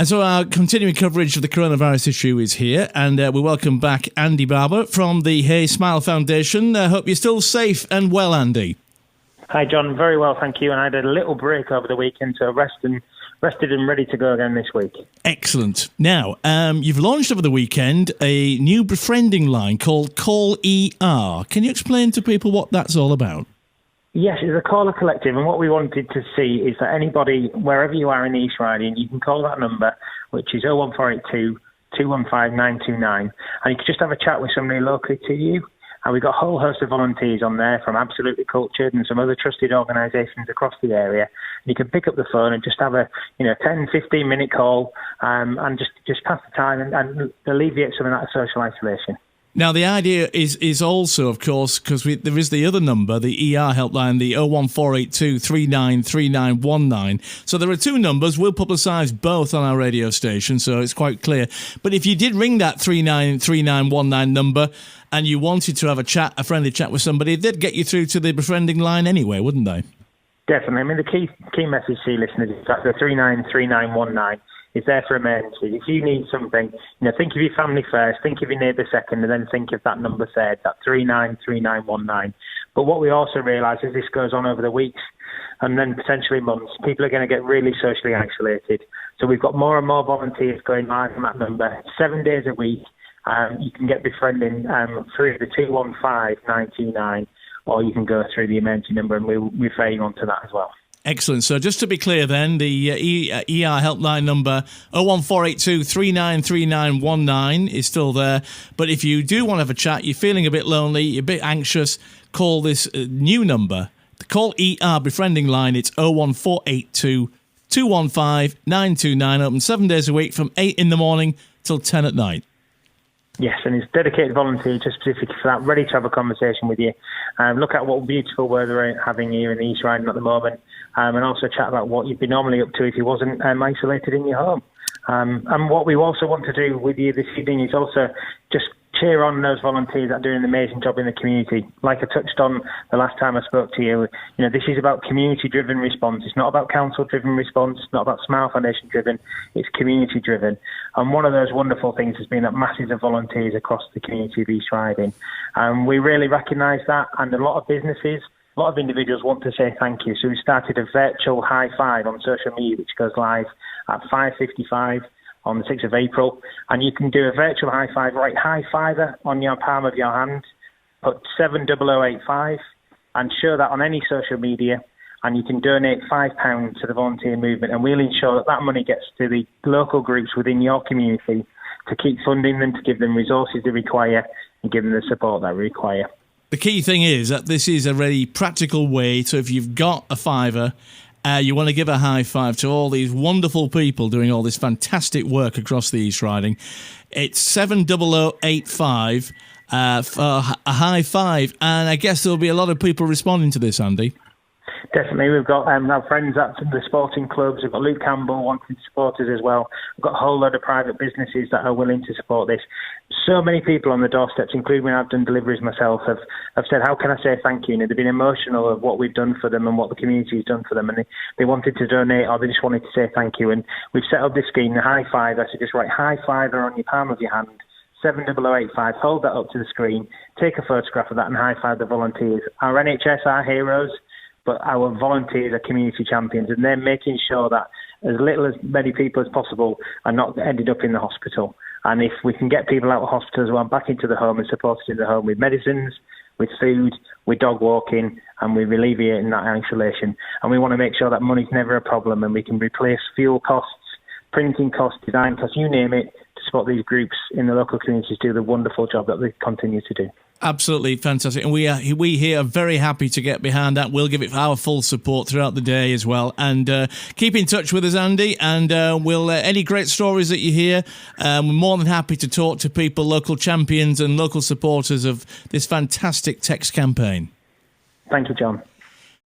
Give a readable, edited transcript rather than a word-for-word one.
And so our continuing coverage of the coronavirus issue is here, and we welcome back Andy Barber from the Hey Smile Foundation. I hope you're still safe and well, Andy. Hi, John. Very well, thank you. And I had a little break over the weekend, so rested and ready to go again this week. Excellent. Now, you've launched over the weekend a new befriending line called Call ER. Can you explain to people what that's all about? Yes, it's a caller collective, and what we wanted to see is that anybody, wherever you are in the East Riding, you can call that number, which is 01482 215 929, and you can just have a chat with somebody locally to you. And we've got a whole host of volunteers on there from Absolutely Cultured and some other trusted organisations across the area. You can pick up the phone and just have a 10, 15-minute call and just pass the time and alleviate some of that social isolation. Now, the idea is also, of course, because there is the other number, the ER helpline, the 01482 393919. So there are two numbers. We'll publicise both on our radio station, so it's quite clear. But if you did ring that 393919 number and you wanted to have a friendly chat with somebody, they'd get you through to the befriending line anyway, wouldn't they? Definitely. I mean, the key message to your listeners is that the 393919 is there for emergencies. If you need something, think of your family first, think of your neighbour second, and then think of that number third, that 393919. But what we also realise as this goes on over the weeks and then potentially months, people are going to get really socially isolated. So we've got more and more volunteers going live on that number 7 days a week. You can get befriending through the 215929, or you can go through the emergency number, and we'll refer you on to that as well. Excellent. So just to be clear then, the ER helpline number 01482 393919 is still there. But if you do want to have a chat, you're feeling a bit lonely, you're a bit anxious, call this new number. The Call ER befriending line, it's 01482 215 929, open 7 days a week from 8 in the morning till 10 at night. Yes, and it's dedicated volunteers just specifically for that, ready to have a conversation with you. Look at what beautiful weather we're having here in the East Riding at the moment, and also chat about what you'd be normally up to if you wasn't isolated in your home. And what we also want to do with you this evening is also just cheer on those volunteers that are doing an amazing job in the community. Like I touched on the last time I spoke to you, this is about community-driven response. It's not about council-driven response. It's not about Smile Foundation-driven. It's community-driven. And one of those wonderful things has been that masses of volunteers across the community of East Riding. We really recognise that, and a lot of businesses, a lot of individuals want to say thank you. So we started a virtual high five on social media, which goes live at 5:55 on the 6th of April, and you can do a virtual high five, write high fiver on your palm of your hand, put 70085 and show that on any social media, and you can donate £5 to the volunteer movement, and we'll ensure that that money gets to the local groups within your community to keep funding them, to give them resources they require and give them the support they require. The key thing is that this is a really practical way, so if you've got a fiver, you want to give a high five to all these wonderful people doing all this fantastic work across the East Riding. It's 70085 for a high five, and I guess there'll be a lot of people responding to this, Andy. Definitely. We've got our friends at the sporting clubs. We've got Luke Campbell wanting to support us as well. We've got a whole load of private businesses that are willing to support this. So many people on the doorsteps, including when I've done deliveries myself, have said, how can I say thank you? And they've been emotional of what we've done for them and what the community has done for them. And they wanted to donate, or they just wanted to say thank you. And we've set up this scheme, the high five. I should just write high fiver on your palm of your hand, 70085, hold that up to the screen, take a photograph of that and high five the volunteers. Our NHS are heroes, but our volunteers are community champions, and they're making sure that as many people as possible are not ended up in the hospital. And if we can get people out of hospital as well, back into the home and supported in the home with medicines, with food, with dog walking, and we're alleviating that isolation. And we want to make sure that money's never a problem, and we can replace fuel costs, printing costs, design costs, you name it, to support these groups in the local communities do the wonderful job that they continue to do. Absolutely fantastic. And we here are very happy to get behind that. We'll give it our full support throughout the day as well. And keep in touch with us, Andy, and we'll any great stories that you hear, we're more than happy to talk to people, local champions and local supporters of this fantastic text campaign. Thank you, John.